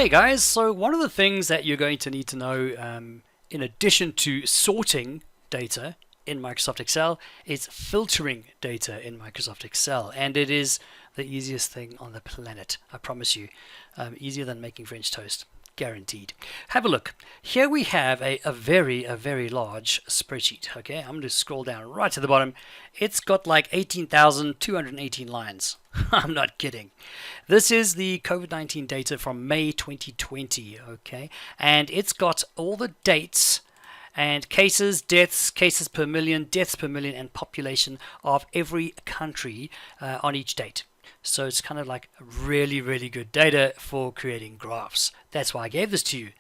Hey guys, so one of the things that you're going to need to know in addition to sorting data in Microsoft Excel is filtering data in Microsoft Excel, and it is the easiest thing on the planet, I promise you. Easier than making French toast, guaranteed. Have a look. Here we have a very large spreadsheet. Okay, I'm going to scroll down right to the bottom. It's got like 18,218 lines. I'm not kidding. This is the COVID-19 data from May 2020, okay? And it's got all the dates and cases, deaths, cases per million, deaths per million, and population of every country on each date. So it's kind of like really good data for creating graphs. That's why I gave this to you.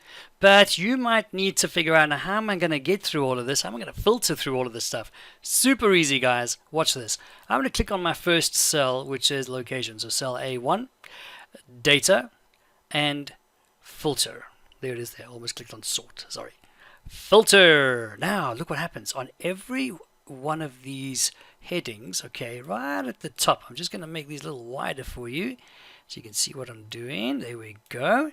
But you might need to figure out, now, how am I going to get through all of this? How am I going to filter through all of this stuff? Super easy, guys. Watch this. I'm going to click on my first cell, which is location. So cell A1, data, and filter. There it is there. Almost clicked on sort. Sorry. Filter. Now, look what happens. On every one of these headings, okay, right at the top, I'm just going to make these a little wider for you so you can see what I'm doing. There we go.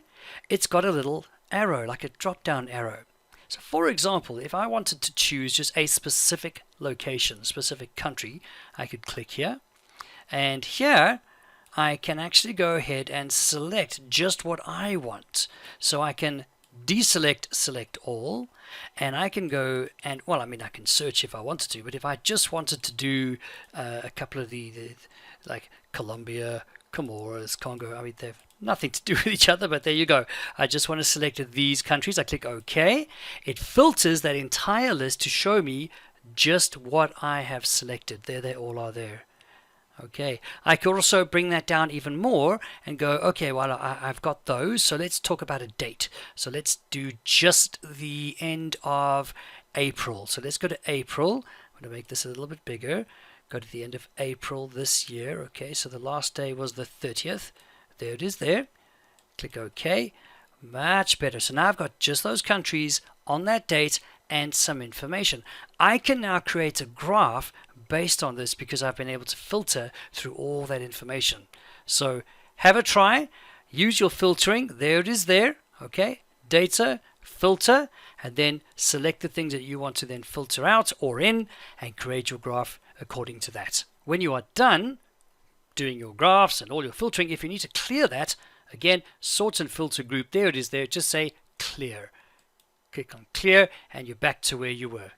It's got a little arrow, like a drop down arrow. So for example, if I wanted to choose just a specific location, specific country, I could click here, and here I can actually go ahead and select just what I want. So I can deselect, select all, and I can go and, well, I mean, I can search if I wanted to, but if I just wanted to do a couple of the like Colombia, Comoros, Congo, I mean, they've nothing to do with each other, but there you go. I just want to select these countries. I click OK. It filters that entire list to show me just what I have selected. There they all are there. Okay, I could also bring that down even more and go, okay, well, I've got those, so let's talk about a date. So let's do just the end of April. So let's go to April. I'm going to make this a little bit bigger. Go to the end of April this year. Okay, so the last day was the 30th. There it is there. Click OK. Much better. So now I've got just those countries on that date and some information. I can now create a graph based on this because I've been able to filter through all that information. So have a try. Use your filtering. There it is there. Okay. Data, filter, and then select the things that you want to then filter out or in and create your graph according to that. When you are done doing your graphs and all your filtering, if you need to clear that, again, sort and filter group, there it is there. Just say clear. Click on clear and you're back to where you were.